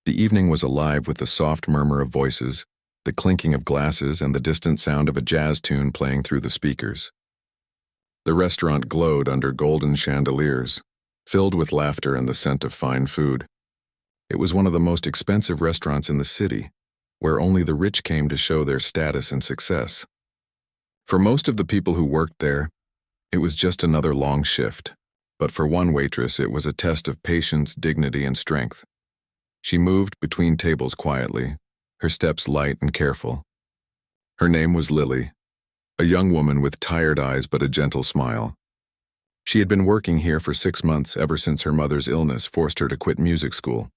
The evening was alive with the soft murmur of voices, the clinking of glasses, and the distant sound of a jazz tune playing through the speakers. The restaurant glowed under golden chandeliers, filled with laughter and the scent of fine food. It was one of the most expensive restaurants in the city, where only the rich came to show their status and success. For most of the people who worked there, it was just another long shift, but for one waitress it was a test of patience, dignity, and strength. She moved between tables quietly, her steps light and careful. Her name was Lily, a young woman with tired eyes but a gentle smile. She had been working here for 6 months ever since her mother's illness forced her to quit music school.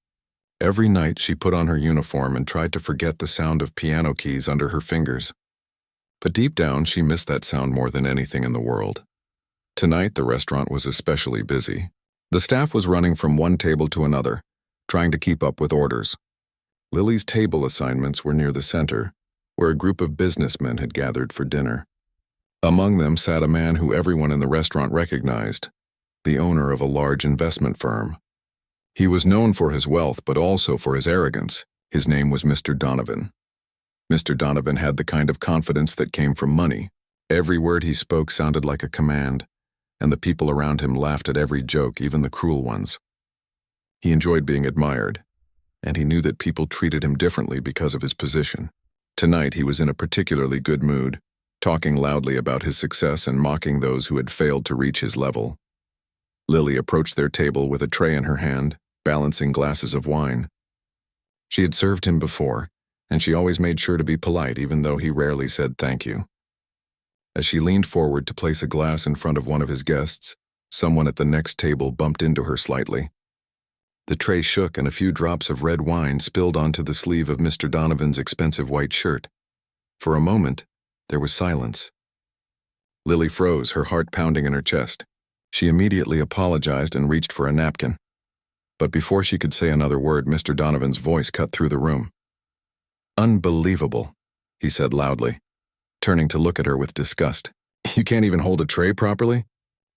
Every night she put on her uniform and tried to forget the sound of piano keys under her fingers. But deep down she missed that sound more than anything in the world. Tonight the restaurant was especially busy. The staff was running from one table to another, trying to keep up with orders. Lily's table assignments were near the center, where a group of businessmen had gathered for dinner. Among them sat a man who everyone in the restaurant recognized, the owner of a large investment firm. He was known for his wealth but also for his arrogance. His name was Mr. Donovan. Mr. Donovan had the kind of confidence that came from money. Every word he spoke sounded like a command, and the people around him laughed at every joke, even the cruel ones. He enjoyed being admired, and he knew that people treated him differently because of his position. Tonight he was in a particularly good mood, talking loudly about his success and mocking those who had failed to reach his level. Lily approached their table with a tray in her hand, balancing glasses of wine. She had served him before, and she always made sure to be polite even though he rarely said thank you. As she leaned forward to place a glass in front of one of his guests, someone at the next table bumped into her slightly. The tray shook and a few drops of red wine spilled onto the sleeve of Mr. Donovan's expensive white shirt. For a moment, there was silence. Lily froze, her heart pounding in her chest. She immediately apologized and reached for a napkin. But before she could say another word, Mr. Donovan's voice cut through the room. "Unbelievable," he said loudly, turning to look at her with disgust. "You can't even hold a tray properly?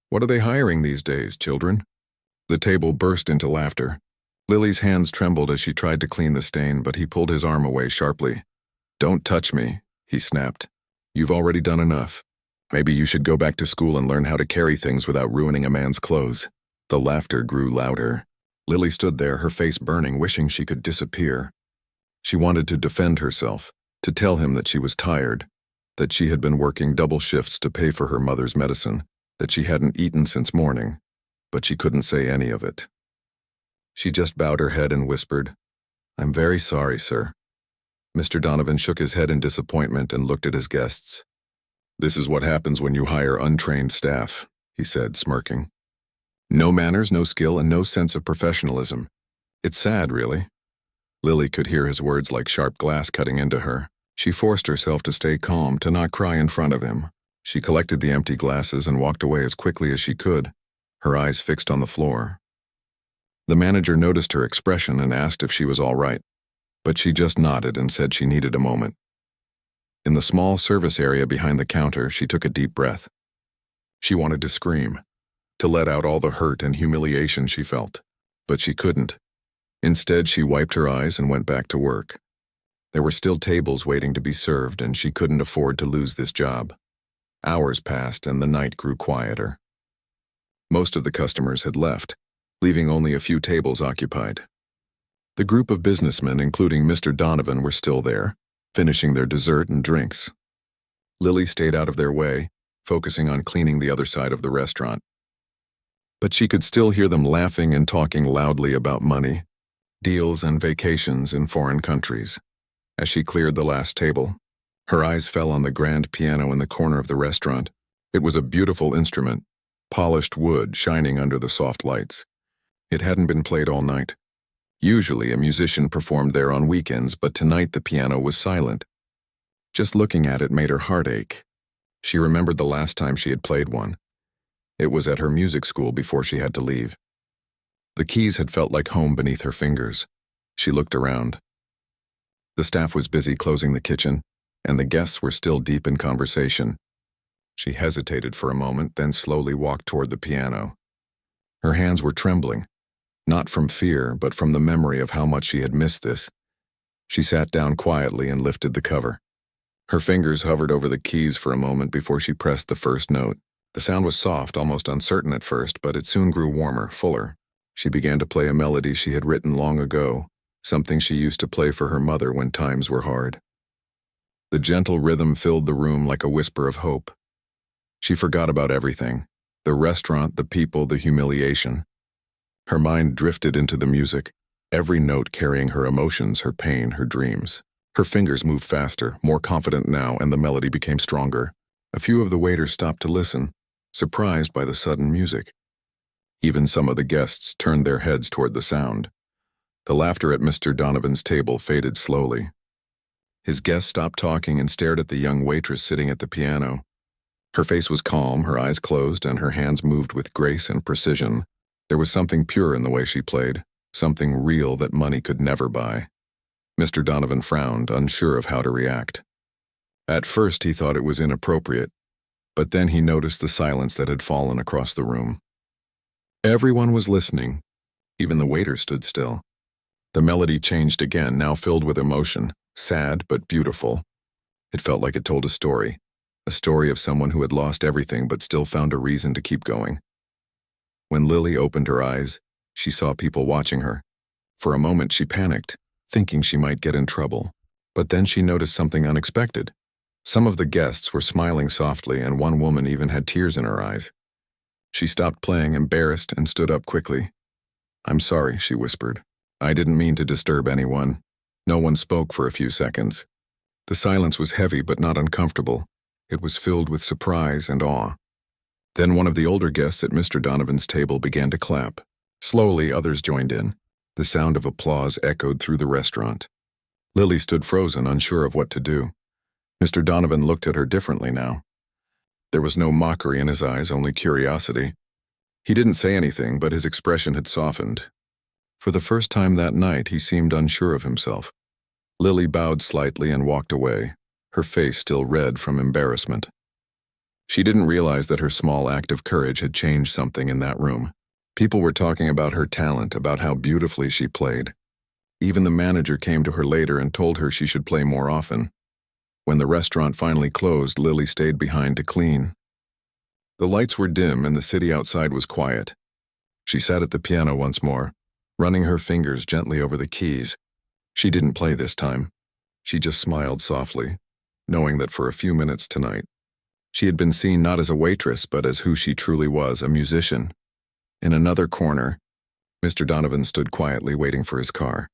What are they hiring these days, children?" The table burst into laughter. Lily's hands trembled as she tried to clean the stain, but he pulled his arm away sharply. "Don't touch me," he snapped. "You've already done enough. Maybe you should go back to school and learn how to carry things without ruining a man's clothes." The laughter grew louder. Lily stood there, her face burning, wishing she could disappear. She wanted to defend herself, to tell him that she was tired, that she had been working double shifts to pay for her mother's medicine, that she hadn't eaten since morning, but she couldn't say any of it. She just bowed her head and whispered, "I'm very sorry, sir." Mr. Donovan shook his head in disappointment and looked at his guests. "This is what happens when you hire untrained staff," he said, smirking. "No manners, no skill, and no sense of professionalism. It's sad, really." Lily could hear his words like sharp glass cutting into her. She forced herself to stay calm, to not cry in front of him. She collected the empty glasses and walked away as quickly as she could, her eyes fixed on the floor. The manager noticed her expression and asked if she was all right, but she just nodded and said she needed a moment. In the small service area behind the counter, she took a deep breath. She wanted to scream, to let out all the hurt and humiliation she felt, but she couldn't. Instead, she wiped her eyes and went back to work. There were still tables waiting to be served, and she couldn't afford to lose this job. Hours passed, and the night grew quieter. Most of the customers had left, leaving only a few tables occupied. The group of businessmen, including Mr. Donovan, were still there, finishing their dessert and drinks. Lily stayed out of their way, focusing on cleaning the other side of the restaurant. But she could still hear them laughing and talking loudly about money, deals, and vacations in foreign countries. As she cleared the last table, her eyes fell on the grand piano in the corner of the restaurant. It was a beautiful instrument, polished wood shining under the soft lights. It hadn't been played all night. Usually a musician performed there on weekends, but tonight the piano was silent. Just looking at it made her heart ache. She remembered the last time she had played one. It was at her music school before she had to leave. The keys had felt like home beneath her fingers. She looked around. The staff was busy closing the kitchen, and the guests were still deep in conversation. She hesitated for a moment, then slowly walked toward the piano. Her hands were trembling, Not from fear, but from the memory of how much she had missed this. She sat down quietly and lifted the cover. Her fingers hovered over the keys for a moment before she pressed the first note. The sound was soft, almost uncertain at first, but it soon grew warmer, fuller. She began to play a melody she had written long ago, something she used to play for her mother when times were hard. The gentle rhythm filled the room like a whisper of hope. She forgot about everything: the restaurant, the people, the humiliation. Her mind drifted into the music, every note carrying her emotions, her pain, her dreams. Her fingers moved faster, more confident now, and the melody became stronger. A few of the waiters stopped to listen, surprised by the sudden music. Even some of the guests turned their heads toward the sound. The laughter at Mr. Donovan's table faded slowly. His guests stopped talking and stared at the young waitress sitting at the piano. Her face was calm, her eyes closed, and her hands moved with grace and precision. There was something pure in the way she played, something real that money could never buy. Mr. Donovan frowned, unsure of how to react. At first he thought it was inappropriate, but then he noticed the silence that had fallen across the room. Everyone was listening. Even the waiter stood still. The melody changed again, now filled with emotion, sad but beautiful. It felt like it told a story of someone who had lost everything but still found a reason to keep going. When Lily opened her eyes, she saw people watching her. For a moment she panicked, thinking she might get in trouble. But then she noticed something unexpected. Some of the guests were smiling softly, and one woman even had tears in her eyes. She stopped playing, embarrassed, and stood up quickly. "I'm sorry," she whispered. "I didn't mean to disturb anyone." No one spoke for a few seconds. The silence was heavy but not uncomfortable. It was filled with surprise and awe. Then one of the older guests at Mr. Donovan's table began to clap. Slowly, others joined in. The sound of applause echoed through the restaurant. Lily stood frozen, unsure of what to do. Mr. Donovan looked at her differently now. There was no mockery in his eyes, only curiosity. He didn't say anything, but his expression had softened. For the first time that night, he seemed unsure of himself. Lily bowed slightly and walked away, her face still red from embarrassment. She didn't realize that her small act of courage had changed something in that room. People were talking about her talent, about how beautifully she played. Even the manager came to her later and told her she should play more often. When the restaurant finally closed, Lily stayed behind to clean. The lights were dim and the city outside was quiet. She sat at the piano once more, running her fingers gently over the keys. She didn't play this time. She just smiled softly, knowing that for a few minutes tonight, she had been seen not as a waitress, but as who she truly was, a musician. In another corner, Mr. Donovan stood quietly waiting for his car.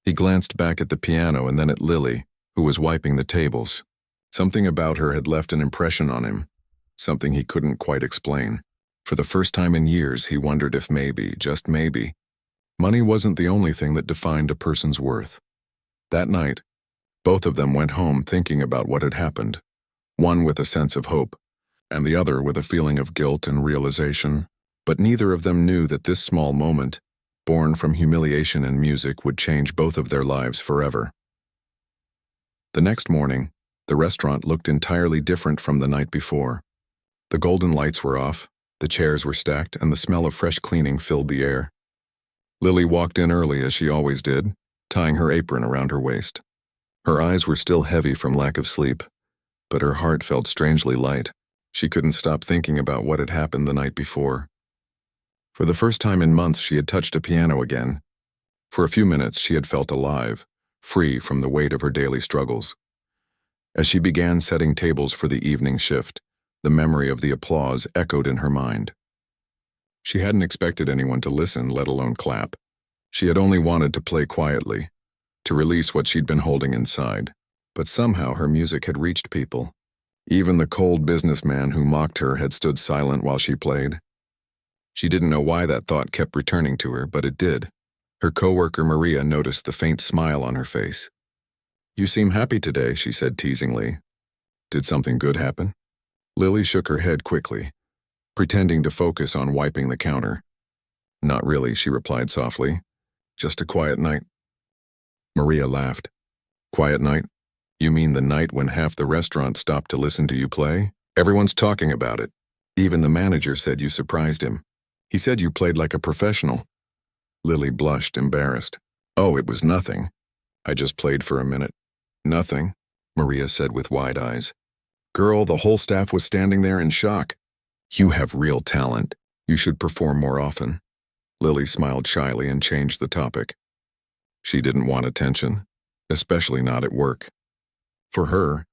He glanced back at the piano and then at Lily, who was wiping the tables. Something about her had left an impression on him, something he couldn't quite explain. For the first time in years, he wondered if maybe, just maybe, money wasn't the only thing that defined a person's worth. That night, both of them went home thinking about what had happened, one with a sense of hope, and the other with a feeling of guilt and realization. But neither of them knew that this small moment, born from humiliation and music, would change both of their lives forever. The next morning, the restaurant looked entirely different from the night before. The golden lights were off, the chairs were stacked, and the smell of fresh cleaning filled the air. Lily walked in early as she always did, tying her apron around her waist. Her eyes were still heavy from lack of sleep, but her heart felt strangely light. She couldn't stop thinking about what had happened the night before. For the first time in months, she had touched a piano again. For a few minutes, she had felt alive, free from the weight of her daily struggles. As she began setting tables for the evening shift, the memory of the applause echoed in her mind. She hadn't expected anyone to listen, let alone clap. She had only wanted to play quietly, to release what she'd been holding inside. But somehow her music had reached people. Even the cold businessman who mocked her had stood silent while she played. She didn't know why that thought kept returning to her, but it did. Her coworker Maria noticed the faint smile on her face. "You seem happy today," she said teasingly. "Did something good happen?" Lily shook her head quickly, pretending to focus on wiping the counter. "Not really," she replied softly. "Just a quiet night." Maria laughed. "Quiet night? You mean the night when half the restaurant stopped to listen to you play? Everyone's talking about it. Even the manager said you surprised him. He said you played like a professional." Lily blushed, embarrassed. Oh, it was nothing. I just played for a minute. Nothing, Maria said with wide eyes. Girl, the whole staff was standing there in shock. You have real talent. You should perform more often. Lily smiled shyly and changed the topic. She didn't want attention, especially not at work. For her,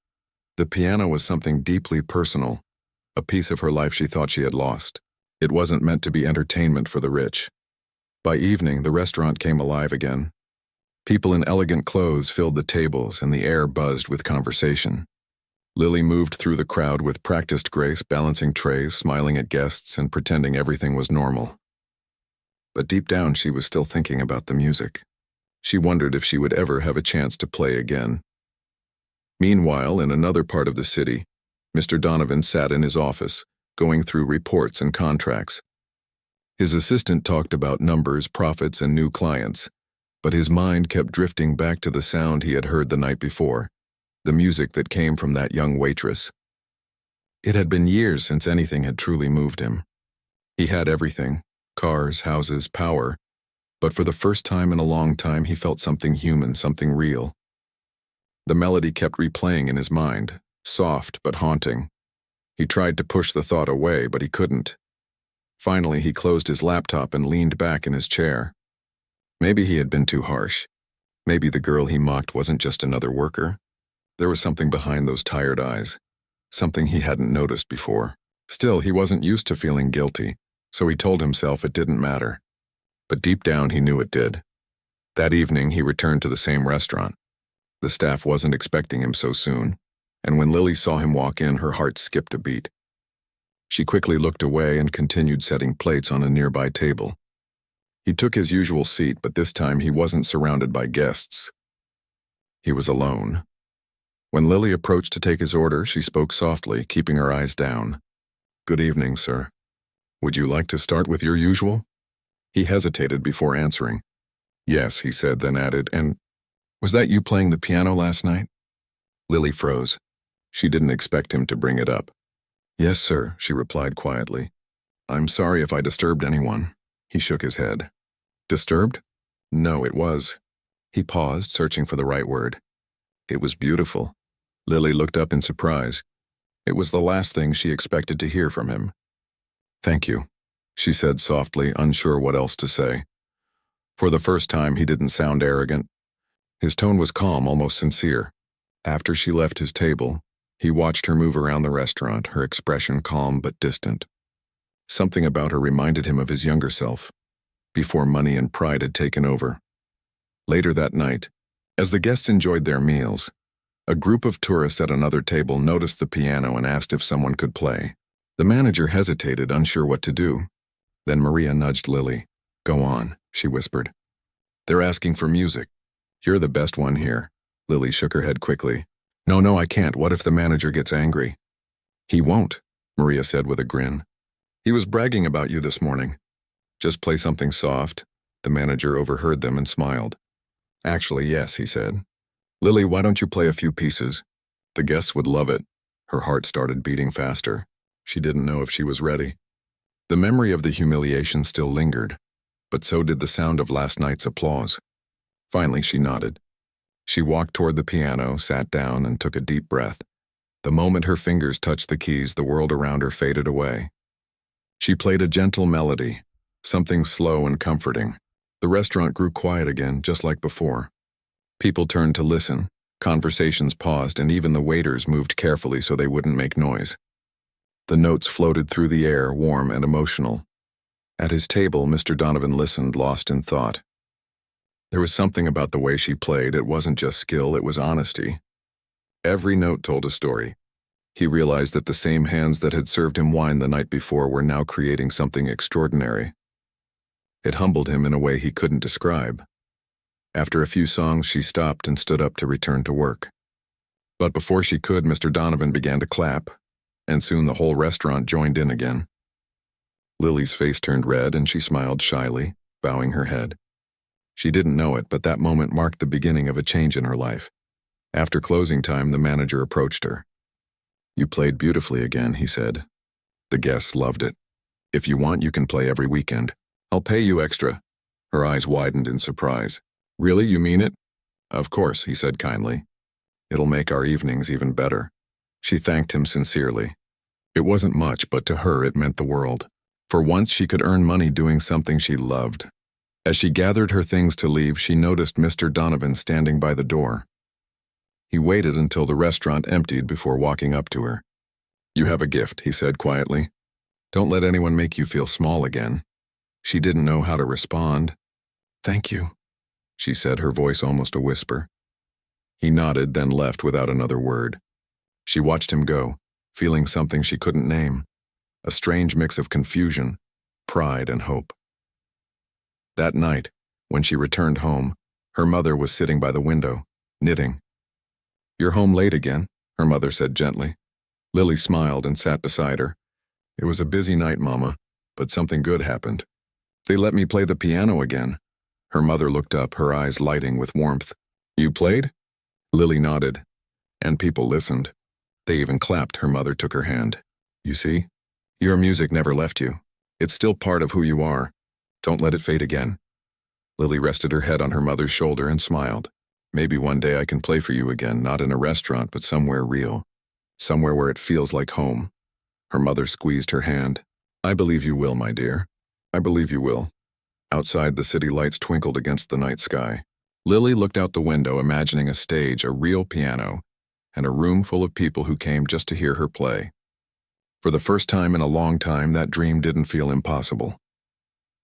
the piano was something deeply personal, a piece of her life she thought she had lost. It wasn't meant to be entertainment for the rich. By evening, the restaurant came alive again. People in elegant clothes filled the tables and the air buzzed with conversation. Lily moved through the crowd with practiced grace, balancing trays, smiling at guests, and pretending everything was normal. But deep down, she was still thinking about the music. She wondered if she would ever have a chance to play again. Meanwhile, in another part of the city, Mr. Donovan sat in his office, going through reports and contracts. His assistant talked about numbers, profits, and new clients, but his mind kept drifting back to the sound he had heard the night before, the music that came from that young waitress. It had been years since anything had truly moved him. He had everything, cars, houses, power, but for the first time in a long time he felt something human, something real. The melody kept replaying in his mind, soft but haunting. He tried to push the thought away, but he couldn't. Finally, he closed his laptop and leaned back in his chair. Maybe he had been too harsh. Maybe the girl he mocked wasn't just another worker. There was something behind those tired eyes, something he hadn't noticed before. Still, he wasn't used to feeling guilty, so he told himself it didn't matter. But deep down, he knew it did. That evening, he returned to the same restaurant. The staff wasn't expecting him so soon, and when Lily saw him walk in, her heart skipped a beat. She quickly looked away and continued setting plates on a nearby table. He took his usual seat, but this time he wasn't surrounded by guests. He was alone. When Lily approached to take his order, she spoke softly, keeping her eyes down. "Good evening, sir. Would you like to start with your usual?" He hesitated before answering. "Yes," he said, then added, "And was that you playing the piano last night?" Lily froze. She didn't expect him to bring it up. "Yes, sir," she replied quietly. "I'm sorry if I disturbed anyone." He shook his head. "Disturbed?" "No, it was." He paused, searching for the right word. "It was beautiful." Lily looked up in surprise. It was the last thing she expected to hear from him. "Thank you," she said softly, unsure what else to say. For the first time, he didn't sound arrogant. His tone was calm, almost sincere. After she left his table, he watched her move around the restaurant, her expression calm but distant. Something about her reminded him of his younger self, before money and pride had taken over. Later that night, as the guests enjoyed their meals, a group of tourists at another table noticed the piano and asked if someone could play. The manager hesitated, unsure what to do. Then Maria nudged Lily. "Go on," she whispered. "They're asking for music. You're the best one here." Lily shook her head quickly. No, I can't. What if the manager gets angry?" "He won't," Maria said with a grin. "He was bragging about you this morning." "Just play something soft." The manager overheard them and smiled. "Actually, yes," he said. "Lily, why don't you play a few pieces? The guests would love it." Her heart started beating faster. She didn't know if she was ready. The memory of the humiliation still lingered, but so did the sound of last night's applause. Finally, she nodded. She walked toward the piano, sat down, and took a deep breath. The moment her fingers touched the keys, the world around her faded away. She played a gentle melody, something slow and comforting. The restaurant grew quiet again, just like before. People turned to listen, conversations paused, and even the waiters moved carefully so they wouldn't make noise. The notes floated through the air, warm and emotional. At his table, Mr. Donovan listened, lost in thought. There was something about the way she played. It wasn't just skill, it was honesty. Every note told a story. He realized that the same hands that had served him wine the night before were now creating something extraordinary. It humbled him in a way he couldn't describe. After a few songs, she stopped and stood up to return to work. But before she could, Mr. Donovan began to clap, and soon the whole restaurant joined in again. Lily's face turned red and she smiled shyly, bowing her head. She didn't know it, but that moment marked the beginning of a change in her life. After closing time, the manager approached her. "You played beautifully again," he said. "The guests loved it. If you want, you can play every weekend. I'll pay you extra." Her eyes widened in surprise. Really, you mean it? Of course, he said kindly. It'll make our evenings even better. She thanked him sincerely. It wasn't much, but to her it meant the world. For once she could earn money doing something she loved. As she gathered her things to leave, she noticed Mr. Donovan standing by the door. He waited until the restaurant emptied before walking up to her. You have a gift, he said quietly. Don't let anyone make you feel small again. She didn't know how to respond. Thank you, she said, her voice almost a whisper. He nodded, then left without another word. She watched him go, feeling something she couldn't name. A strange mix of confusion, pride, and hope. That night, when she returned home, her mother was sitting by the window, knitting. You're home late again, her mother said gently. Lily smiled and sat beside her. It was a busy night, Mama, but something good happened. They let me play the piano again. Her mother looked up, her eyes lighting with warmth. You played? Lily nodded, and people listened. They even clapped. Her mother took her hand. You see? Your music never left you. It's still part of who you are. Don't let it fade again. Lily rested her head on her mother's shoulder and smiled. Maybe one day I can play for you again, not in a restaurant, but somewhere real. Somewhere where it feels like home. Her mother squeezed her hand. I believe you will, my dear. I believe you will. Outside, the city lights twinkled against the night sky. Lily looked out the window, imagining a stage, a real piano, and a room full of people who came just to hear her play. For the first time in a long time, that dream didn't feel impossible.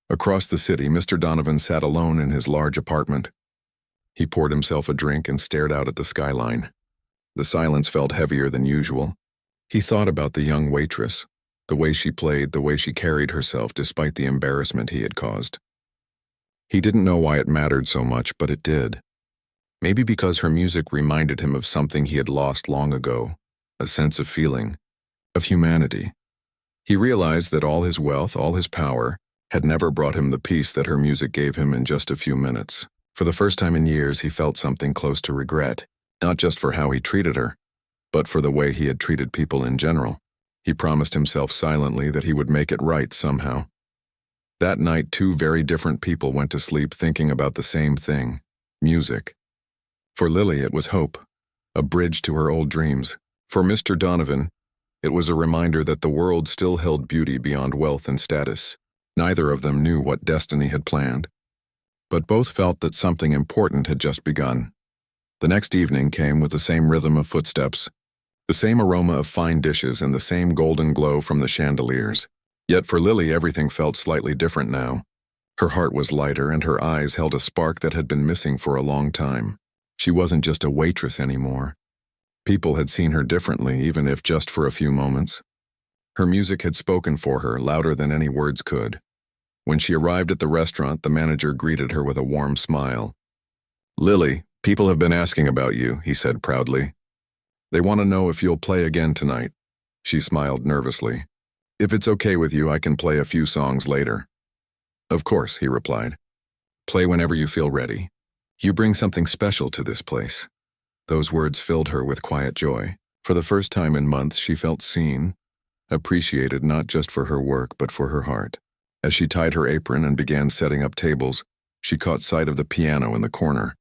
Across the city, Mr. Donovan sat alone in his large apartment. He poured himself a drink and stared out at the skyline. The silence felt heavier than usual. He thought about the young waitress, the way she played, the way she carried herself despite the embarrassment he had caused. He didn't know why it mattered so much, but it did. Maybe because her music reminded him of something he had lost long ago, a sense of feeling, of humanity. He realized that all his wealth, all his power, had never brought him the peace that her music gave him in just a few minutes. For the first time in years, he felt something close to regret, not just for how he treated her, but for the way he had treated people in general. He promised himself silently that he would make it right somehow. That night, two very different people went to sleep thinking about the same thing, music. For Lily, it was hope, a bridge to her old dreams. For Mr. Donovan, it was a reminder that the world still held beauty beyond wealth and status. Neither of them knew what destiny had planned, but both felt that something important had just begun. The next evening came with the same rhythm of footsteps, the same aroma of fine dishes, and the same golden glow from the chandeliers. Yet for Lily, everything felt slightly different now. Her heart was lighter, and her eyes held a spark that had been missing for a long time. She wasn't just a waitress anymore. People had seen her differently, even if just for a few moments. Her music had spoken for her, louder than any words could. When she arrived at the restaurant, the manager greeted her with a warm smile. Lily, people have been asking about you, he said proudly. They want to know if you'll play again tonight. She smiled nervously. If it's okay with you, I can play a few songs later. Of course, he replied. Play whenever you feel ready. You bring something special to this place. Those words filled her with quiet joy. For the first time in months, she felt seen, appreciated not just for her work, but for her heart. As she tied her apron and began setting up tables, she caught sight of the piano in the corner.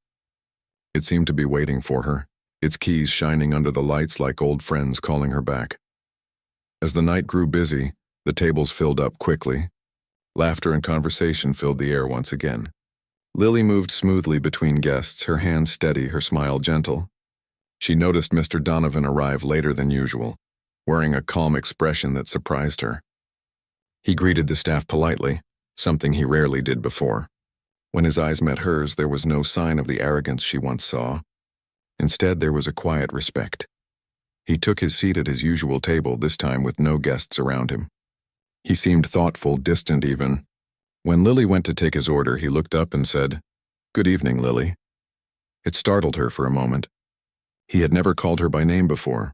It seemed to be waiting for her, its keys shining under the lights like old friends calling her back. As the night grew busy, the tables filled up quickly. Laughter and conversation filled the air once again. Lily moved smoothly between guests, her hands steady, her smile gentle. She noticed Mr. Donovan arrive later than usual, wearing a calm expression that surprised her. He greeted the staff politely, something he rarely did before. When his eyes met hers, there was no sign of the arrogance she once saw. Instead, there was a quiet respect. He took his seat at his usual table, this time with no guests around him. He seemed thoughtful, distant even. When Lily went to take his order, he looked up and said, "Good evening, Lily." It startled her for a moment. He had never called her by name before.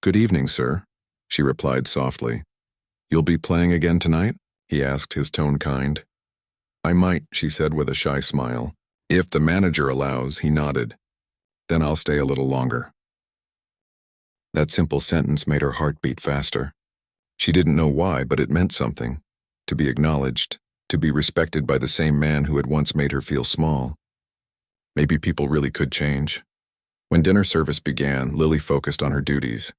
"Good evening, sir," she replied softly. "You'll be playing again tonight?" he asked, his tone kind. "I might," she said with a shy smile. "If the manager allows," he nodded. "Then I'll stay a little longer." That simple sentence made her heart beat faster. She didn't know why, but it meant something. To be acknowledged, to be respected by the same man who had once made her feel small. Maybe people really could change. When dinner service began, Lily focused on her duties.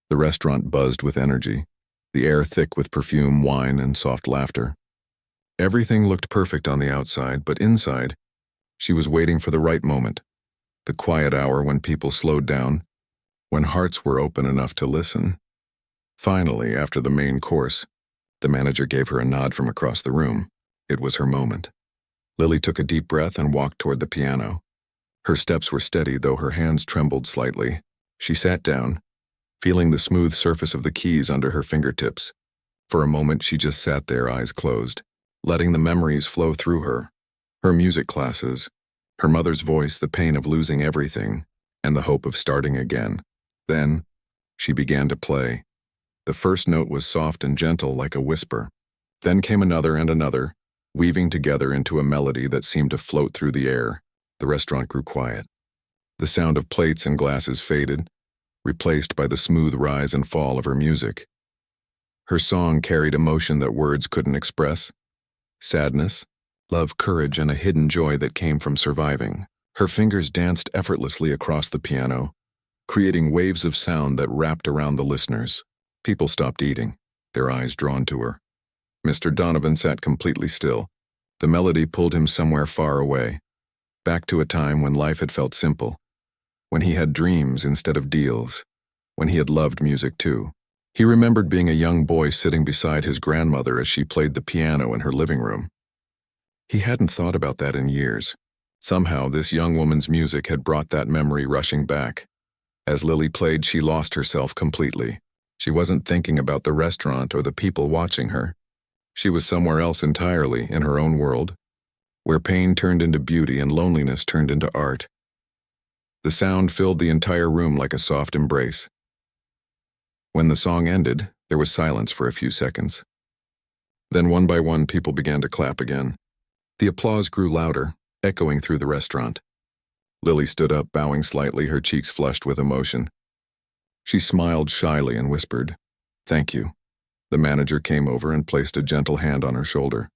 The restaurant buzzed with energy, the air thick with perfume, wine, and soft laughter. Everything looked perfect on the outside, but inside, she was waiting for the right moment, the quiet hour when people slowed down, when hearts were open enough to listen. Finally, after the main course, the manager gave her a nod from across the room. It was her moment. Lily took a deep breath and walked toward the piano. Her steps were steady, though her hands trembled slightly. She sat down, feeling the smooth surface of the keys under her fingertips. For a moment, she just sat there, eyes closed, letting the memories flow through her. Her music classes, her mother's voice, the pain of losing everything, and the hope of starting again. Then, she began to play. The first note was soft and gentle, like a whisper. Then came another and another, weaving together into a melody that seemed to float through the air. The restaurant grew quiet. The sound of plates and glasses faded, replaced by the smooth rise and fall of her music. Her song carried emotion that words couldn't express. Sadness, love, courage, and a hidden joy that came from surviving. Her fingers danced effortlessly across the piano, creating waves of sound that wrapped around the listeners. People stopped eating, their eyes drawn to her. Mr. Donovan sat completely still. The melody pulled him somewhere far away, back to a time when life had felt simple, when he had dreams instead of deals, when he had loved music too. He remembered being a young boy sitting beside his grandmother as she played the piano in her living room. He hadn't thought about that in years. Somehow, this young woman's music had brought that memory rushing back. As Lily played, she lost herself completely. She wasn't thinking about the restaurant or the people watching her. She was somewhere else entirely, in her own world, where pain turned into beauty and loneliness turned into art. The sound filled the entire room like a soft embrace. When the song ended, there was silence for a few seconds. Then one by one, people began to clap again. The applause grew louder, echoing through the restaurant. Lily stood up, bowing slightly, her cheeks flushed with emotion. She smiled shyly and whispered, "Thank you." The manager came over and placed a gentle hand on her shoulder.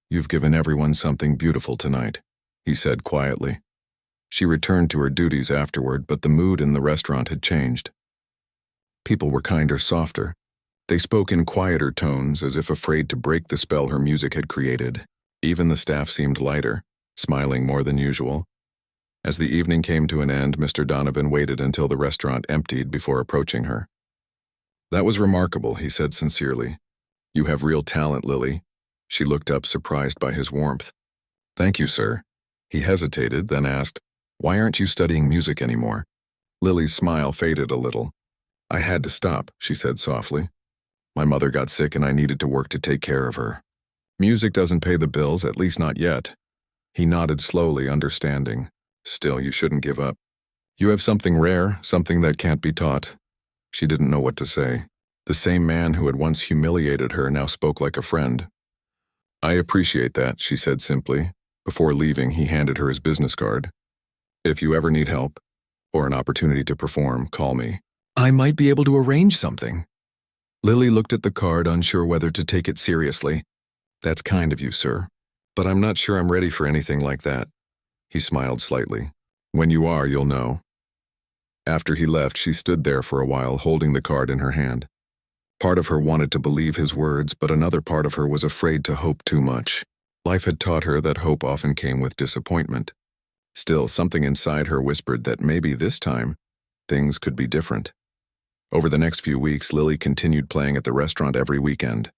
"You've given everyone something beautiful tonight," he said quietly. She returned to her duties afterward, but the mood in the restaurant had changed. People were kinder, softer. They spoke in quieter tones, as if afraid to break the spell her music had created. Even the staff seemed lighter, smiling more than usual. As the evening came to an end, Mr. Donovan waited until the restaurant emptied before approaching her. "That was remarkable," he said sincerely. "You have real talent, Lily." She looked up, surprised by his warmth. "Thank you, sir." He hesitated, then asked, "Why aren't you studying music anymore?" Lily's smile faded a little. "I had to stop," she said softly. "My mother got sick and I needed to work to take care of her. Music doesn't pay the bills, at least not yet." He nodded slowly, understanding. "Still, you shouldn't give up. You have something rare, something that can't be taught." She didn't know what to say. The same man who had once humiliated her now spoke like a friend. "I appreciate that," she said simply. Before leaving, he handed her his business card. "If you ever need help, or an opportunity to perform, call me. I might be able to arrange something." Lily looked at the card, unsure whether to take it seriously. "That's kind of you, sir. But I'm not sure I'm ready for anything like that." He smiled slightly. "When you are, you'll know." After he left, she stood there for a while, holding the card in her hand. Part of her wanted to believe his words, but another part of her was afraid to hope too much. Life had taught her that hope often came with disappointment. Still, something inside her whispered that maybe this time, things could be different. Over the next few weeks, Lily continued playing at the restaurant every weekend.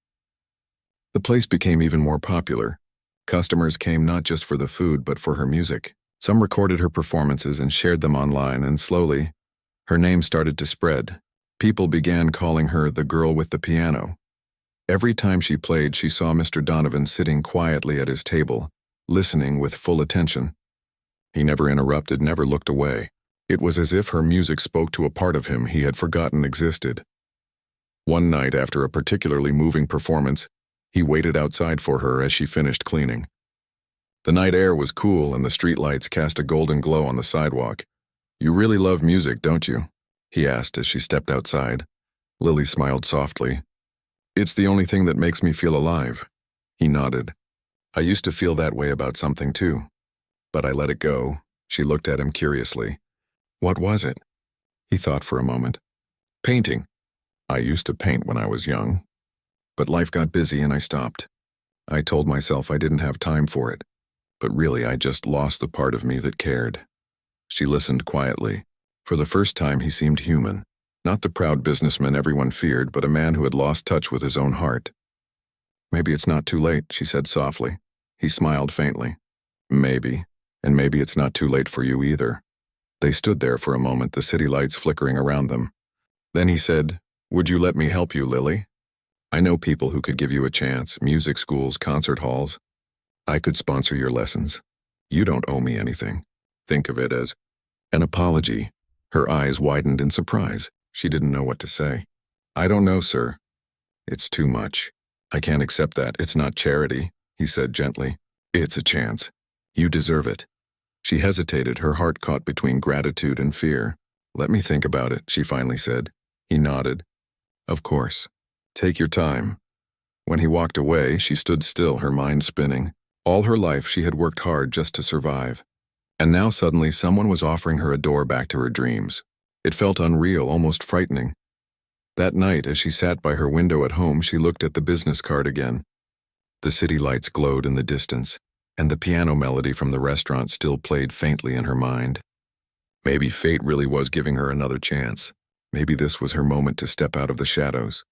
The place became even more popular. Customers came not just for the food, but for her music. Some recorded her performances and shared them online, and slowly, her name started to spread. People began calling her the girl with the piano. Every time she played, she saw Mr. Donovan sitting quietly at his table, listening with full attention. He never interrupted, never looked away. It was as if her music spoke to a part of him he had forgotten existed. One night, after a particularly moving performance, he waited outside for her as she finished cleaning. The night air was cool and the streetlights cast a golden glow on the sidewalk. "You really love music, don't you?" he asked as she stepped outside. Lily smiled softly. "It's the only thing that makes me feel alive." He nodded. I used to feel that way about something too. But I let it go. She looked at him curiously. What was it? He thought for a moment. Painting. I used to paint when I was young. But life got busy and I stopped. I told myself I didn't have time for it. But really, I just lost the part of me that cared. She listened quietly. For the first time, he seemed human. Not the proud businessman everyone feared, but a man who had lost touch with his own heart. Maybe it's not too late, she said softly. He smiled faintly. Maybe. And maybe it's not too late for you either. They stood there for a moment, the city lights flickering around them. Then he said, Would you let me help you, Lily? I know people who could give you a chance, music schools, concert halls. I could sponsor your lessons. You don't owe me anything. Think of it as an apology. Her eyes widened in surprise. She didn't know what to say. I don't know, sir. It's too much. I can't accept that. It's not charity, he said gently. It's a chance. You deserve it. She hesitated, her heart caught between gratitude and fear. Let me think about it, she finally said. He nodded. Of course. Take your time. When he walked away, she stood still, her mind spinning. All her life she had worked hard just to survive. And now suddenly someone was offering her a door back to her dreams. It felt unreal, almost frightening. That night, as she sat by her window at home, she looked at the business card again. The city lights glowed in the distance, and the piano melody from the restaurant still played faintly in her mind. Maybe fate really was giving her another chance. Maybe this was her moment to step out of the shadows.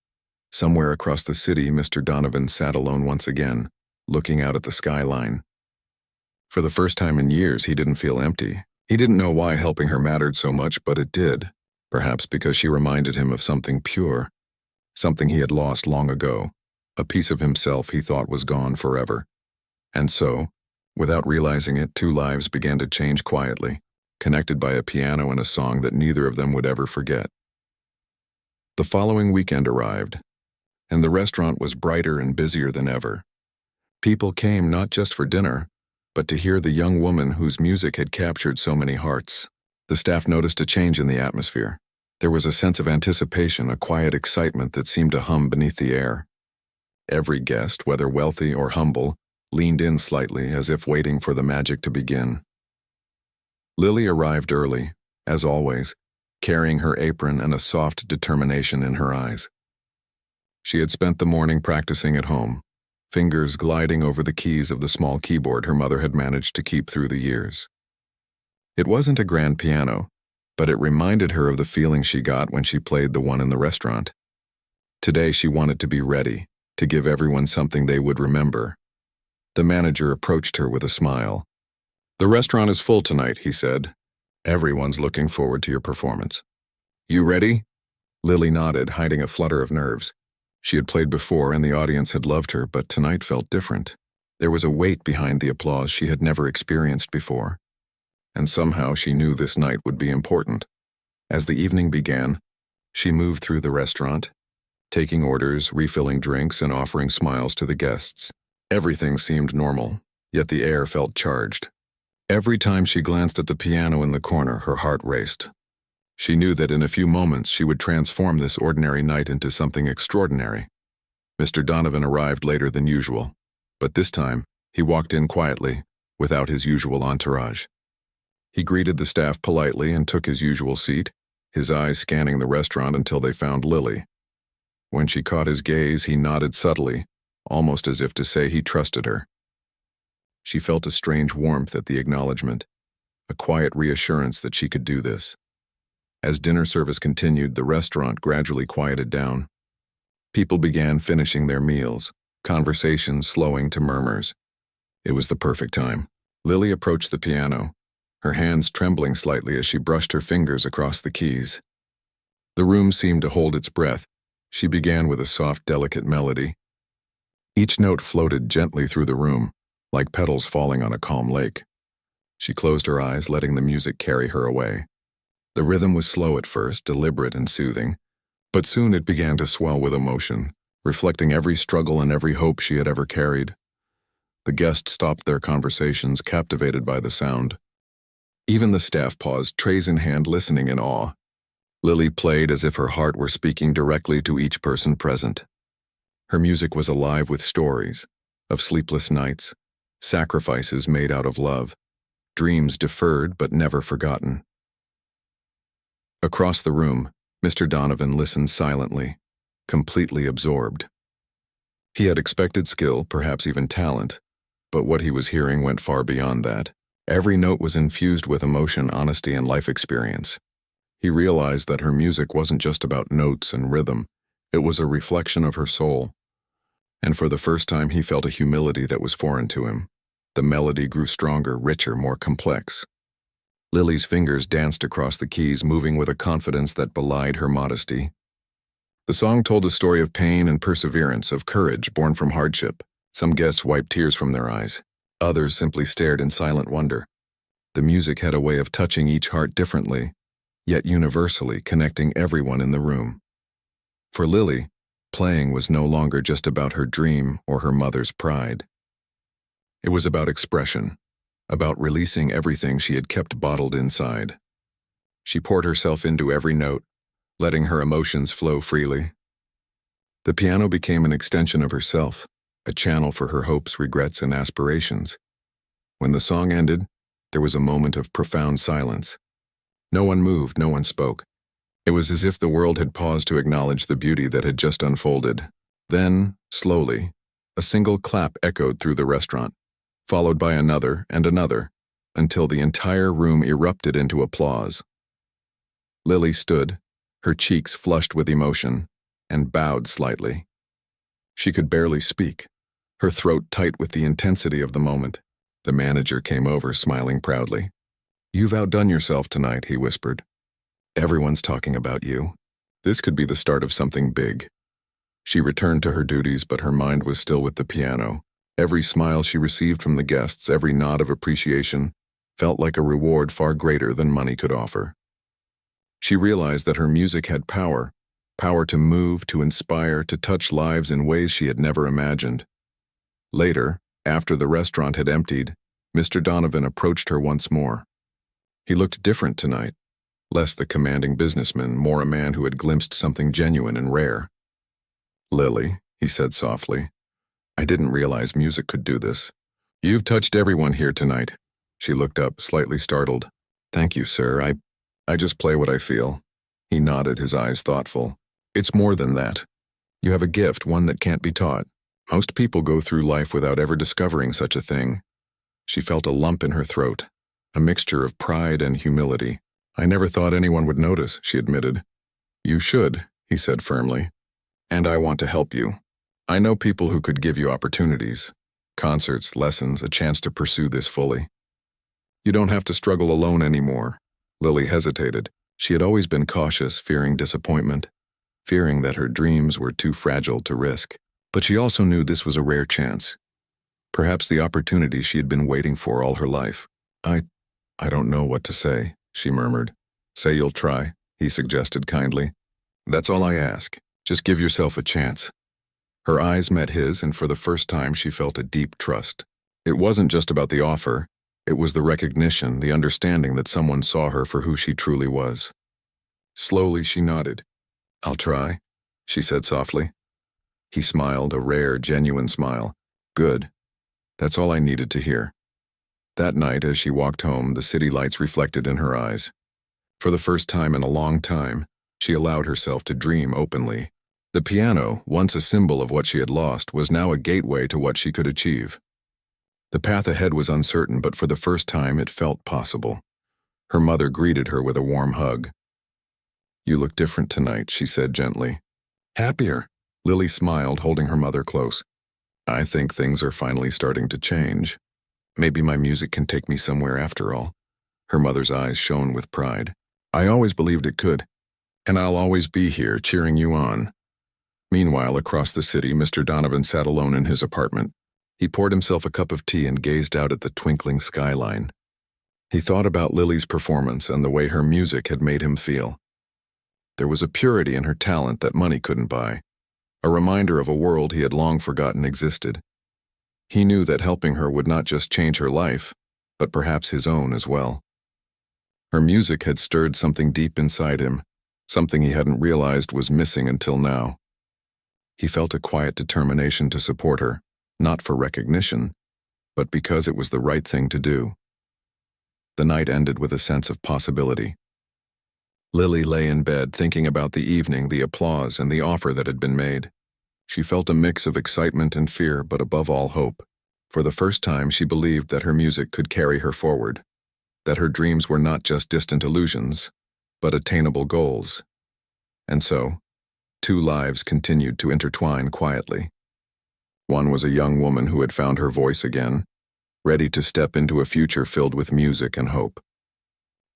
Somewhere across the city, Mr. Donovan sat alone once again, looking out at the skyline. For the first time in years, he didn't feel empty. He didn't know why helping her mattered so much, but it did. Perhaps because she reminded him of something pure, something he had lost long ago, a piece of himself he thought was gone forever. And so, without realizing it, two lives began to change quietly, connected by a piano and a song that neither of them would ever forget. The following weekend arrived, and the restaurant was brighter and busier than ever. People came not just for dinner, but to hear the young woman whose music had captured so many hearts. The staff noticed a change in the atmosphere. There was a sense of anticipation, a quiet excitement that seemed to hum beneath the air. Every guest, whether wealthy or humble, leaned in slightly as if waiting for the magic to begin. Lily arrived early, as always, carrying her apron and a soft determination in her eyes. She had spent the morning practicing at home, fingers gliding over the keys of the small keyboard her mother had managed to keep through the years. It wasn't a grand piano, but it reminded her of the feeling she got when she played the one in the restaurant. Today she wanted to be ready, to give everyone something they would remember. The manager approached her with a smile. The restaurant is full tonight, he said. Everyone's looking forward to your performance. You ready? Lily nodded, hiding a flutter of nerves. She had played before and the audience had loved her, but tonight felt different. There was a weight behind the applause she had never experienced before. And somehow she knew this night would be important. As the evening began, she moved through the restaurant, taking orders, refilling drinks, and offering smiles to the guests. Everything seemed normal, yet the air felt charged. Every time she glanced at the piano in the corner, her heart raced. She knew that in a few moments she would transform this ordinary night into something extraordinary. Mr. Donovan arrived later than usual, but this time he walked in quietly, without his usual entourage. He greeted the staff politely and took his usual seat, his eyes scanning the restaurant until they found Lily. When she caught his gaze, he nodded subtly, almost as if to say he trusted her. She felt a strange warmth at the acknowledgement, a quiet reassurance that she could do this. As dinner service continued, the restaurant gradually quieted down. People began finishing their meals, conversations slowing to murmurs. It was the perfect time. Lily approached the piano, her hands trembling slightly as she brushed her fingers across the keys. The room seemed to hold its breath. She began with a soft, delicate melody. Each note floated gently through the room, like petals falling on a calm lake. She closed her eyes, letting the music carry her away. The rhythm was slow at first, deliberate and soothing, but soon it began to swell with emotion, reflecting every struggle and every hope she had ever carried. The guests stopped their conversations, captivated by the sound. Even the staff paused, trays in hand, listening in awe. Lily played as if her heart were speaking directly to each person present. Her music was alive with stories, of sleepless nights, sacrifices made out of love, dreams deferred but never forgotten. Across the room, Mr. Donovan listened silently, completely absorbed. He had expected skill, perhaps even talent, but what he was hearing went far beyond that. Every note was infused with emotion, honesty, and life experience. He realized that her music wasn't just about notes and rhythm, it was a reflection of her soul. And for the first time he felt a humility that was foreign to him. The melody grew stronger, richer, more complex. Lily's fingers danced across the keys, moving with a confidence that belied her modesty. The song told a story of pain and perseverance, of courage born from hardship. Some guests wiped tears from their eyes. Others simply stared in silent wonder. The music had a way of touching each heart differently, yet universally connecting everyone in the room. For Lily, playing was no longer just about her dream or her mother's pride. It was about expression, about releasing everything she had kept bottled inside. She poured herself into every note, letting her emotions flow freely. The piano became an extension of herself, a channel for her hopes, regrets, and aspirations. When the song ended, there was a moment of profound silence. No one moved, no one spoke. It was as if the world had paused to acknowledge the beauty that had just unfolded. Then, slowly, a single clap echoed through the restaurant, followed by another and another, until the entire room erupted into applause. Lily stood, her cheeks flushed with emotion, and bowed slightly. She could barely speak, her throat tight with the intensity of the moment. The manager came over, smiling proudly. "You've outdone yourself tonight," he whispered. "Everyone's talking about you. This could be the start of something big." She returned to her duties, but her mind was still with the piano. Every smile she received from the guests, every nod of appreciation, felt like a reward far greater than money could offer. She realized that her music had power to move, to inspire, to touch lives in ways she had never imagined. Later, after the restaurant had emptied, Mr. Donovan approached her once more. He looked different tonight. Less the commanding businessman, more a man who had glimpsed something genuine and rare. "Lily," he said softly, "I didn't realize music could do this. You've touched everyone here tonight." She looked up, slightly startled. "Thank you, sir. I just play what I feel." He nodded, his eyes thoughtful. "It's more than that. You have a gift, one that can't be taught. Most people go through life without ever discovering such a thing." She felt a lump in her throat, a mixture of pride and humility. "I never thought anyone would notice," she admitted. "You should," he said firmly. "And I want to help you. I know people who could give you opportunities, concerts, lessons, a chance to pursue this fully. You don't have to struggle alone anymore." Lily hesitated. She had always been cautious, fearing disappointment, fearing that her dreams were too fragile to risk. But she also knew this was a rare chance. Perhaps the opportunity she had been waiting for all her life. I don't know what to say," she murmured. "Say you'll try," he suggested kindly. "That's all I ask. Just give yourself a chance." Her eyes met his, and for the first time she felt a deep trust. It wasn't just about the offer, it was the recognition, the understanding that someone saw her for who she truly was. Slowly she nodded. "I'll try," she said softly. He smiled, a rare, genuine smile. "Good. That's all I needed to hear." That night, as she walked home, the city lights reflected in her eyes. For the first time in a long time, she allowed herself to dream openly. The piano, once a symbol of what she had lost, was now a gateway to what she could achieve. The path ahead was uncertain, but for the first time it felt possible. Her mother greeted her with a warm hug. "You look different tonight," she said gently. "Happier." Lily smiled, holding her mother close. "I think things are finally starting to change. Maybe my music can take me somewhere after all." Her mother's eyes shone with pride. "I always believed it could, and I'll always be here cheering you on." Meanwhile, across the city, Mr. Donovan sat alone in his apartment. He poured himself a cup of tea and gazed out at the twinkling skyline. He thought about Lily's performance and the way her music had made him feel. There was a purity in her talent that money couldn't buy, a reminder of a world he had long forgotten existed. He knew that helping her would not just change her life, but perhaps his own as well. Her music had stirred something deep inside him, something he hadn't realized was missing until now. He felt a quiet determination to support her, not for recognition, but because it was the right thing to do. The night ended with a sense of possibility. Lily lay in bed thinking about the evening, the applause, and the offer that had been made. She felt a mix of excitement and fear, but above all hope. For the first time, she believed that her music could carry her forward, that her dreams were not just distant illusions, but attainable goals. And so, two lives continued to intertwine quietly. One was a young woman who had found her voice again, ready to step into a future filled with music and hope.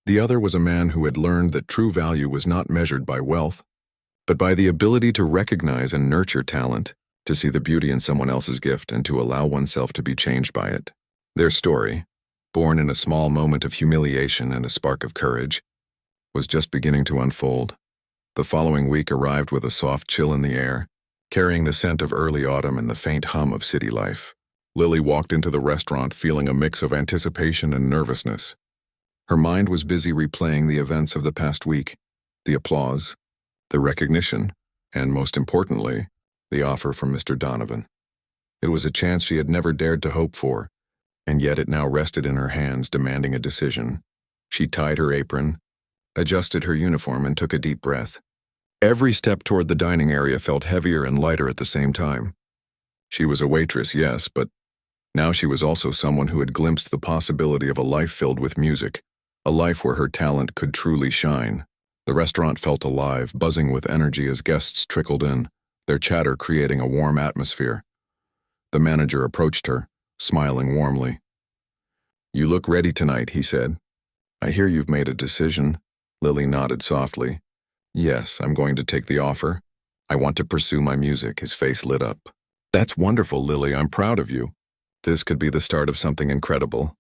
The other was a man who had learned that true value was not measured by wealth, but by the ability to recognize and nurture talent, to see the beauty in someone else's gift and to allow oneself to be changed by it. Their story, born in a small moment of humiliation and a spark of courage, was just beginning to unfold. The following week arrived with a soft chill in the air, carrying the scent of early autumn and the faint hum of city life. Lily walked into the restaurant feeling a mix of anticipation and nervousness. Her mind was busy replaying the events of the past week, the applause, the recognition, and most importantly, the offer from Mr. Donovan. It was a chance she had never dared to hope for, and yet it now rested in her hands, demanding a decision. She tied her apron, adjusted her uniform, and took a deep breath. Every step toward the dining area felt heavier and lighter at the same time. She was a waitress, yes, but now she was also someone who had glimpsed the possibility of a life filled with music, a life where her talent could truly shine. The restaurant felt alive, buzzing with energy as guests trickled in, their chatter creating a warm atmosphere. The manager approached her, smiling warmly. "You look ready tonight," he said. "I hear you've made a decision." Lily nodded softly. "Yes, I'm going to take the offer. I want to pursue my music." His face lit up. "That's wonderful, Lily. I'm proud of you." This could be the start of something incredible.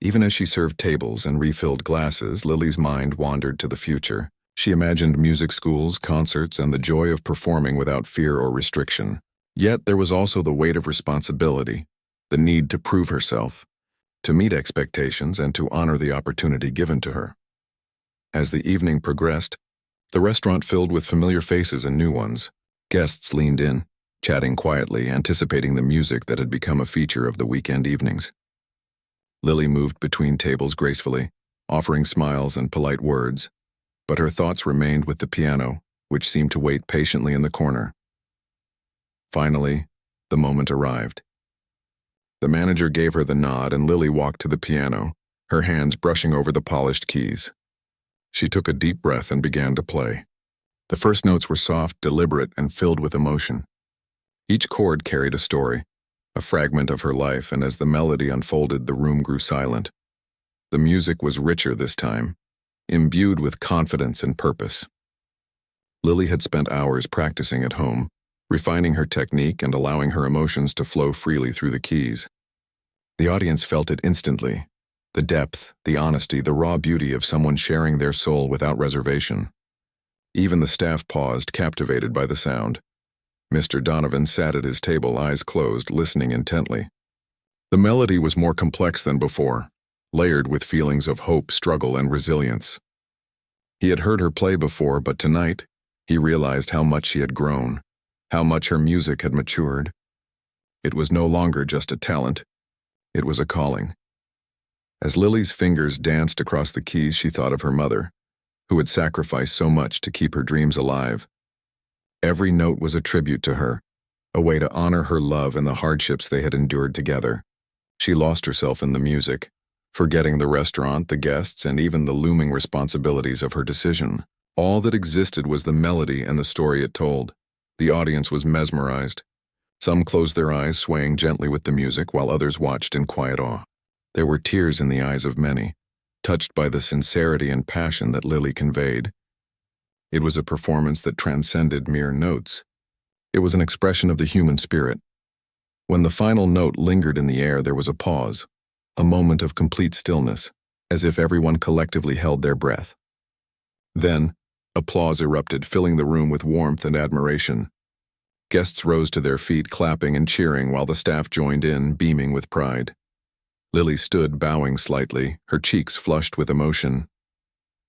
Even as she served tables and refilled glasses, Lily's mind wandered to the future. She imagined music schools, concerts, and the joy of performing without fear or restriction. Yet there was also the weight of responsibility, the need to prove herself, to meet expectations, and to honor the opportunity given to her. As the evening progressed, the restaurant filled with familiar faces and new ones. Guests leaned in, chatting quietly, anticipating the music that had become a feature of the weekend evenings. Lily moved between tables gracefully, offering smiles and polite words, but her thoughts remained with the piano, which seemed to wait patiently in the corner. Finally, the moment arrived. The manager gave her the nod, and Lily walked to the piano, her hands brushing over the polished keys. She took a deep breath and began to play. The first notes were soft, deliberate, and filled with emotion. Each chord carried a story, a fragment of her life, and as the melody unfolded, the room grew silent. The music was richer this time, imbued with confidence and purpose. Lily had spent hours practicing at home, refining her technique and allowing her emotions to flow freely through the keys. The audience felt it instantly, the depth, the honesty, the raw beauty of someone sharing their soul without reservation. Even the staff paused, captivated by the sound. Mr. Donovan sat at his table, eyes closed, listening intently. The melody was more complex than before, layered with feelings of hope, struggle, and resilience. He had heard her play before, but tonight, he realized how much she had grown, how much her music had matured. It was no longer just a talent, it was a calling. As Lily's fingers danced across the keys, she thought of her mother, who had sacrificed so much to keep her dreams alive. Every note was a tribute to her, a way to honor her love and the hardships they had endured together. She lost herself in the music, forgetting the restaurant, the guests, and even the looming responsibilities of her decision. All that existed was the melody and the story it told. The audience was mesmerized. Some closed their eyes, swaying gently with the music, while others watched in quiet awe. There were tears in the eyes of many, touched by the sincerity and passion that Lily conveyed. It was a performance that transcended mere notes. It was an expression of the human spirit. When the final note lingered in the air, there was a pause, a moment of complete stillness, as if everyone collectively held their breath. Then, applause erupted, filling the room with warmth and admiration. Guests rose to their feet, clapping and cheering, while the staff joined in, beaming with pride. Lily stood, bowing slightly, her cheeks flushed with emotion.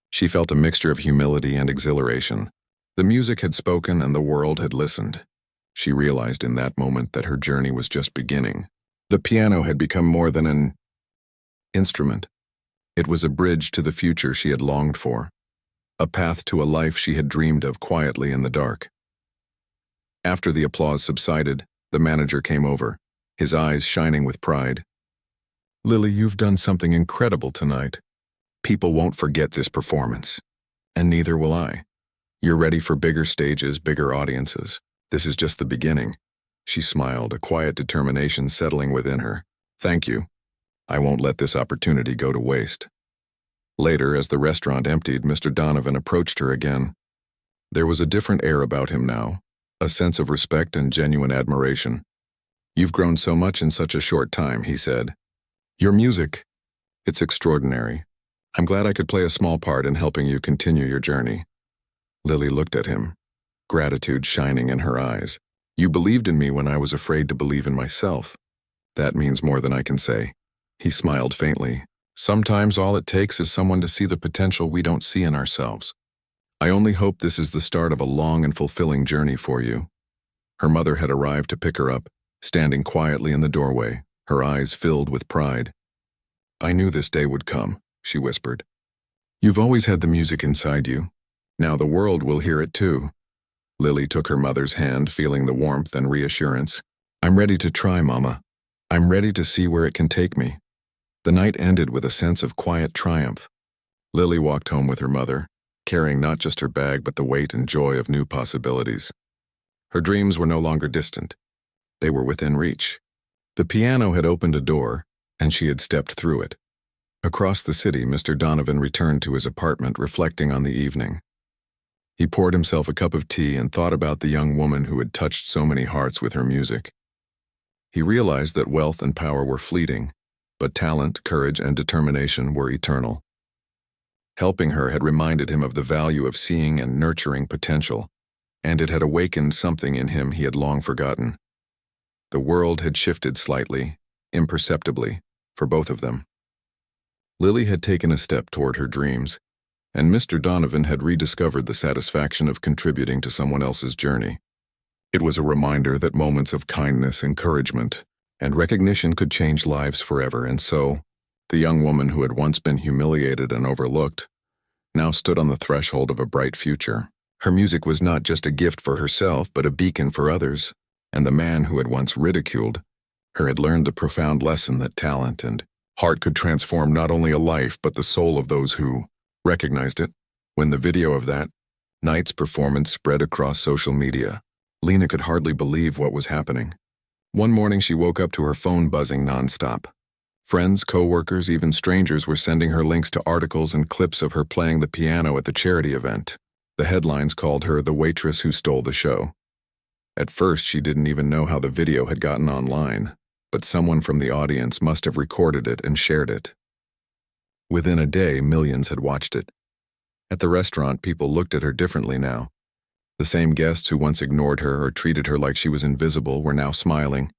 She felt a mixture of humility and exhilaration. The music had spoken and the world had listened. She realized in that moment that her journey was just beginning. The piano had become more than an instrument. It was a bridge to the future she had longed for, a path to a life she had dreamed of quietly in the dark. After the applause subsided, the manager came over, his eyes shining with pride. "Lily, you've done something incredible tonight. People won't forget this performance, and neither will I. You're ready for bigger stages, bigger audiences. This is just the beginning." She smiled, a quiet determination settling within her. "Thank you. I won't let this opportunity go to waste." Later, as the restaurant emptied, Mr. Donovan approached her again. There was a different air about him now, a sense of respect and genuine admiration. "You've grown so much in such a short time," he said. "Your music, it's extraordinary. I'm glad I could play a small part in helping you continue your journey." Lily looked at him, gratitude shining in her eyes. "You believed in me when I was afraid to believe in myself. That means more than I can say." He smiled faintly. "Sometimes all it takes is someone to see the potential we don't see in ourselves. I only hope this is the start of a long and fulfilling journey for you." Her mother had arrived to pick her up, standing quietly in the doorway, her eyes filled with pride. "I knew this day would come," she whispered. "You've always had the music inside you. Now the world will hear it too." Lily took her mother's hand, feeling the warmth and reassurance. "I'm ready to try, Mama. I'm ready to see where it can take me." The night ended with a sense of quiet triumph. Lily walked home with her mother, carrying not just her bag but the weight and joy of new possibilities. Her dreams were no longer distant. They were within reach. The piano had opened a door, and she had stepped through it. Across the city, Mr. Donovan returned to his apartment, reflecting on the evening. He poured himself a cup of tea and thought about the young woman who had touched so many hearts with her music. He realized that wealth and power were fleeting, but talent, courage, and determination were eternal. Helping her had reminded him of the value of seeing and nurturing potential, and it had awakened something in him he had long forgotten. The world had shifted slightly, imperceptibly, for both of them. Lily had taken a step toward her dreams, and Mr. Donovan had rediscovered the satisfaction of contributing to someone else's journey. It was a reminder that moments of kindness, encouragement, and recognition could change lives forever, and so, the young woman who had once been humiliated and overlooked now stood on the threshold of a bright future. Her music was not just a gift for herself, but a beacon for others, and the man who had once ridiculed her had learned the profound lesson that talent and heart could transform not only a life but the soul of those who recognized it. When the video of that night's performance spread across social media, Lena could hardly believe what was happening. One morning she woke up to her phone buzzing nonstop. Friends, co-workers, even strangers were sending her links to articles and clips of her playing the piano at the charity event. The headlines called her the waitress who stole the show. At first, she didn't even know how the video had gotten online, but someone from the audience must have recorded it and shared it. Within a day, millions had watched it. At the restaurant, people looked at her differently now. The same guests who once ignored her or treated her like she was invisible were now smiling,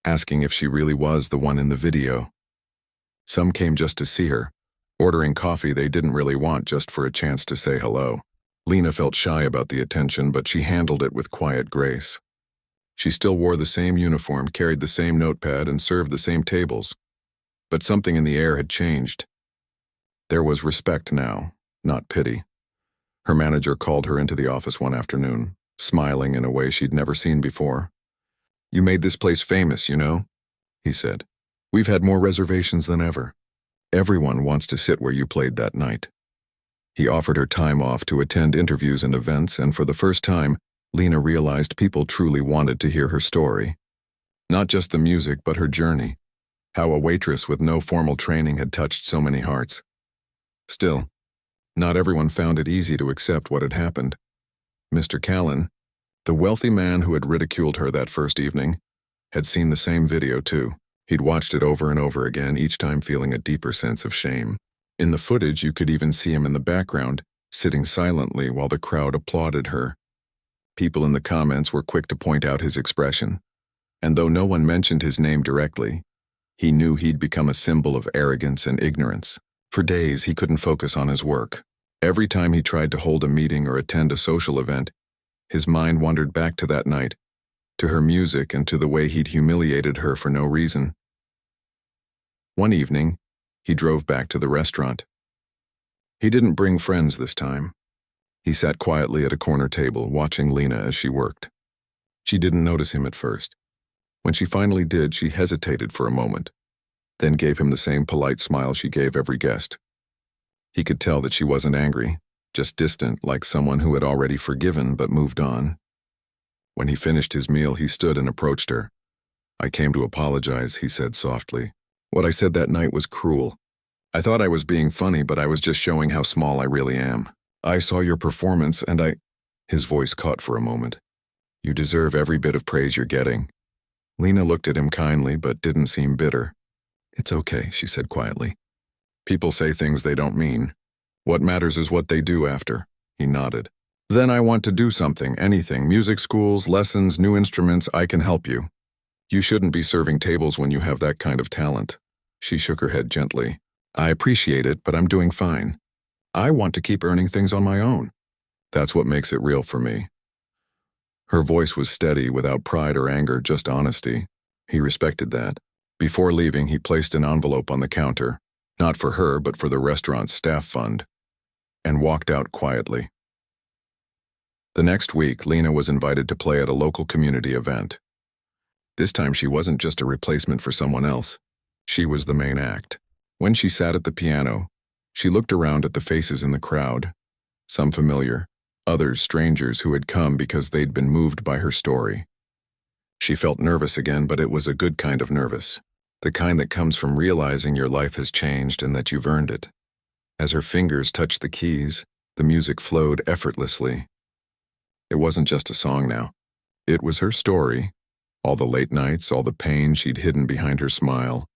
asking if she really was the one in the video. Some came just to see her, ordering coffee they didn't really want just for a chance to say hello. Lena felt shy about the attention, but she handled it with quiet grace. She still wore the same uniform, carried the same notepad, and served the same tables. But something in the air had changed. There was respect now, not pity. Her manager called her into the office one afternoon, smiling in a way she'd never seen before. "You made this place famous, you know," he said. "We've had more reservations than ever. Everyone wants to sit where you played that night." He offered her time off to attend interviews and events, and for the first time, Lena realized people truly wanted to hear her story. Not just the music, but her journey. How a waitress with no formal training had touched so many hearts. Still, not everyone found it easy to accept what had happened. Mr. Callan, the wealthy man who had ridiculed her that first evening, had seen the same video too. He'd watched it over and over again, each time feeling a deeper sense of shame. In the footage, you could even see him in the background, sitting silently while the crowd applauded her. People in the comments were quick to point out his expression, and though no one mentioned his name directly, he knew he'd become a symbol of arrogance and ignorance. For days, he couldn't focus on his work. Every time he tried to hold a meeting or attend a social event, his mind wandered back to that night, to her music and to the way he'd humiliated her for no reason. One evening, he drove back to the restaurant. He didn't bring friends this time. He sat quietly at a corner table, watching Lena as she worked. She didn't notice him at first. When she finally did, she hesitated for a moment, then gave him the same polite smile she gave every guest. He could tell that she wasn't angry, just distant, like someone who had already forgiven but moved on. When he finished his meal, he stood and approached her. "I came to apologize," he said softly. "What I said that night was cruel. I thought I was being funny, but I was just showing how small I really am. I saw your performance and His voice caught for a moment. "You deserve every bit of praise you're getting." Lena looked at him kindly, but didn't seem bitter. "It's okay," she said quietly. "People say things they don't mean. What matters is what they do after." He nodded. "Then I want to do something, anything, music schools, lessons, new instruments, I can help you. You shouldn't be serving tables when you have that kind of talent." She shook her head gently. "I appreciate it, but I'm doing fine. I want to keep earning things on my own. That's what makes it real for me." Her voice was steady, without pride or anger, just honesty. He respected that. Before leaving, he placed an envelope on the counter, not for her, but for the restaurant's staff fund, and walked out quietly. The next week, Lena was invited to play at a local community event. This time she wasn't just a replacement for someone else. She was the main act. When she sat at the piano, she looked around at the faces in the crowd, some familiar, others strangers who had come because they'd been moved by her story. She felt nervous again, but it was a good kind of nervous, the kind that comes from realizing your life has changed and that you've earned it. As her fingers touched the keys, the music flowed effortlessly. It wasn't just a song now. It was her story, all the late nights, all the pain she'd hidden behind her smile,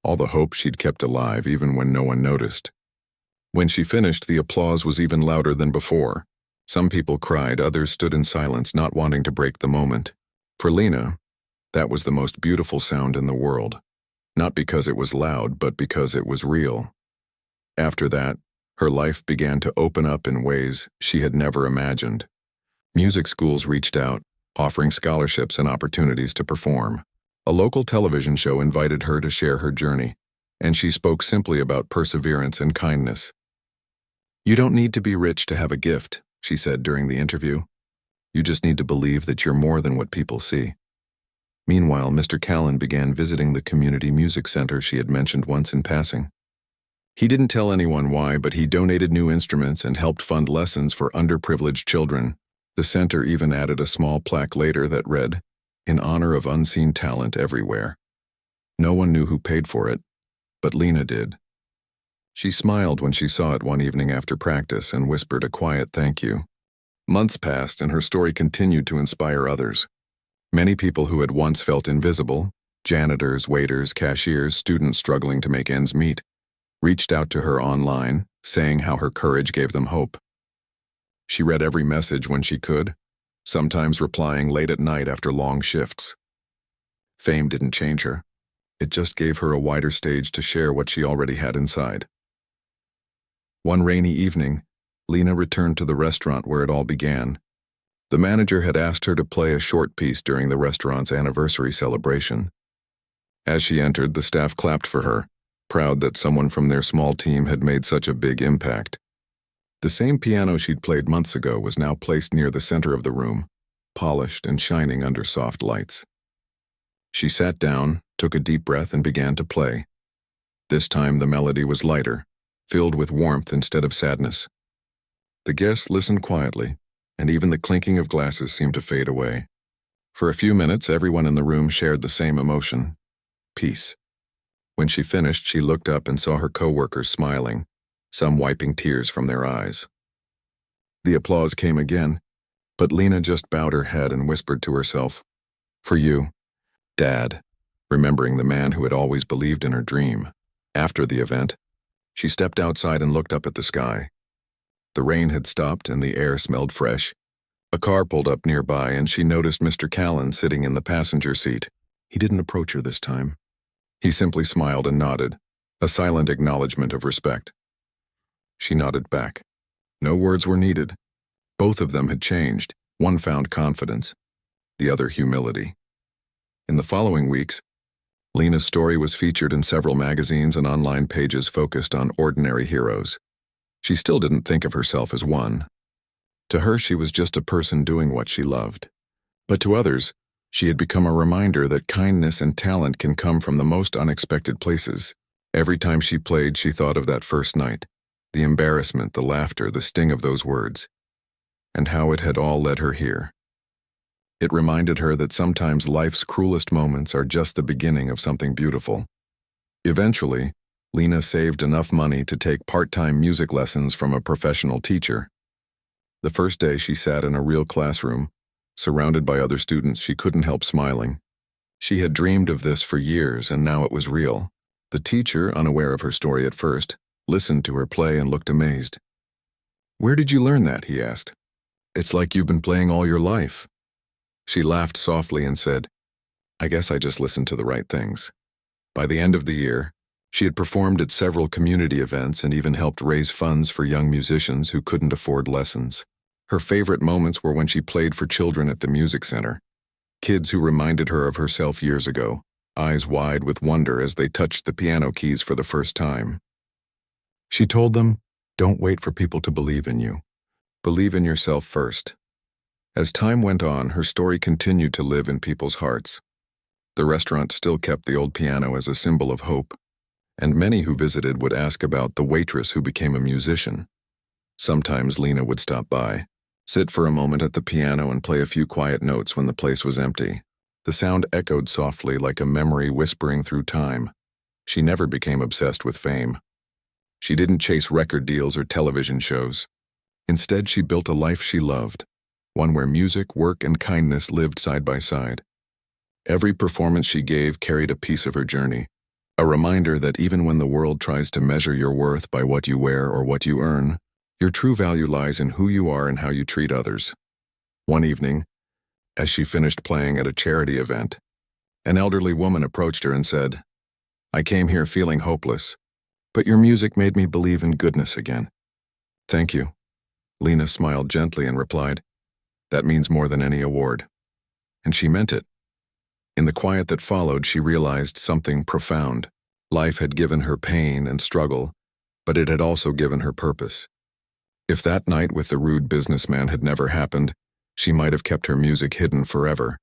all the hope she'd kept alive even when no one noticed. When she finished, the applause was even louder than before. Some people cried, others stood in silence, not wanting to break the moment. For Lena, that was the most beautiful sound in the world. Not because it was loud, but because it was real. After that, her life began to open up in ways she had never imagined. Music schools reached out, offering scholarships and opportunities to perform. A local television show invited her to share her journey, and she spoke simply about perseverance and kindness. "You don't need to be rich to have a gift," she said during the interview. "You just need to believe that you're more than what people see." Meanwhile, Mr. Callan began visiting the community music center she had mentioned once in passing. He didn't tell anyone why, but he donated new instruments and helped fund lessons for underprivileged children. The center even added a small plaque later that read, "In honor of unseen talent everywhere." No one knew who paid for it, but Lena did. She smiled when she saw it one evening after practice and whispered a quiet thank you. Months passed and her story continued to inspire others. Many people who had once felt invisible, janitors, waiters, cashiers, students struggling to make ends meet, reached out to her online, saying how her courage gave them hope. She read every message when she could, sometimes replying late at night after long shifts. Fame didn't change her. It just gave her a wider stage to share what she already had inside. One rainy evening, Lena returned to the restaurant where it all began. The manager had asked her to play a short piece during the restaurant's anniversary celebration. As she entered, the staff clapped for her, proud that someone from their small team had made such a big impact. The same piano she'd played months ago was now placed near the center of the room, polished and shining under soft lights. She sat down, took a deep breath, and began to play. This time the melody was lighter, filled with warmth instead of sadness. The guests listened quietly, and even the clinking of glasses seemed to fade away. For a few minutes, everyone in the room shared the same emotion: peace. When she finished, she looked up and saw her co-workers smiling, some wiping tears from their eyes. The applause came again, but Lena just bowed her head and whispered to herself, "For you, Dad," remembering the man who had always believed in her dream. After the event, she stepped outside and looked up at the sky. The rain had stopped and the air smelled fresh. A car pulled up nearby and she noticed Mr. Callan sitting in the passenger seat. He didn't approach her this time. He simply smiled and nodded, a silent acknowledgement of respect. She nodded back. No words were needed. Both of them had changed. One found confidence, the other humility. In the following weeks, Lena's story was featured in several magazines and online pages focused on ordinary heroes. She still didn't think of herself as one. To her, she was just a person doing what she loved. But to others, she had become a reminder that kindness and talent can come from the most unexpected places. Every time she played, she thought of that first night, the embarrassment, the laughter, the sting of those words, and how it had all led her here. It reminded her that sometimes life's cruelest moments are just the beginning of something beautiful. Eventually, Lena saved enough money to take part-time music lessons from a professional teacher. The first day she sat in a real classroom, surrounded by other students, she couldn't help smiling. She had dreamed of this for years, and now it was real. The teacher, unaware of her story at first, listened to her play and looked amazed. "Where did you learn that?" he asked. "It's like you've been playing all your life." She laughed softly and said, "I guess I just listened to the right things." By the end of the year, she had performed at several community events and even helped raise funds for young musicians who couldn't afford lessons. Her favorite moments were when she played for children at the music center, kids who reminded her of herself years ago, eyes wide with wonder as they touched the piano keys for the first time. She told them, "Don't wait for people to believe in you. Believe in yourself first." As time went on, her story continued to live in people's hearts. The restaurant still kept the old piano as a symbol of hope, and many who visited would ask about the waitress who became a musician. Sometimes Lena would stop by, sit for a moment at the piano and play a few quiet notes when the place was empty. The sound echoed softly like a memory whispering through time. She never became obsessed with fame. She didn't chase record deals or television shows. Instead, she built a life she loved, one where music, work, and kindness lived side by side. Every performance she gave carried a piece of her journey, a reminder that even when the world tries to measure your worth by what you wear or what you earn, your true value lies in who you are and how you treat others. One evening, as she finished playing at a charity event, an elderly woman approached her and said, "I came here feeling hopeless, but your music made me believe in goodness again." "Thank you." Lena smiled gently and replied, "That means more than any award." And she meant it. In the quiet that followed, she realized something profound. Life had given her pain and struggle, but it had also given her purpose. If that night with the rude businessman had never happened, she might have kept her music hidden forever.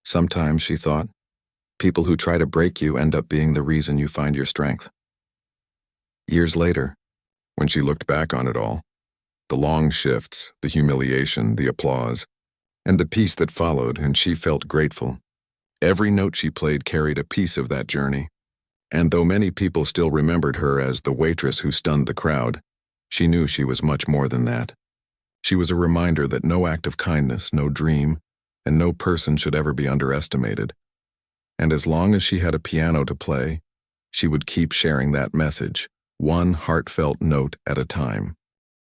Sometimes, she thought, people who try to break you end up being the reason you find your strength. Years later, when she looked back on it all, the long shifts, the humiliation, the applause, and the peace that followed, and she felt grateful. Every note she played carried a piece of that journey. And though many people still remembered her as the waitress who stunned the crowd, she knew she was much more than that. She was a reminder that no act of kindness, no dream, and no person should ever be underestimated. And as long as she had a piano to play, she would keep sharing that message, one heartfelt note at a time.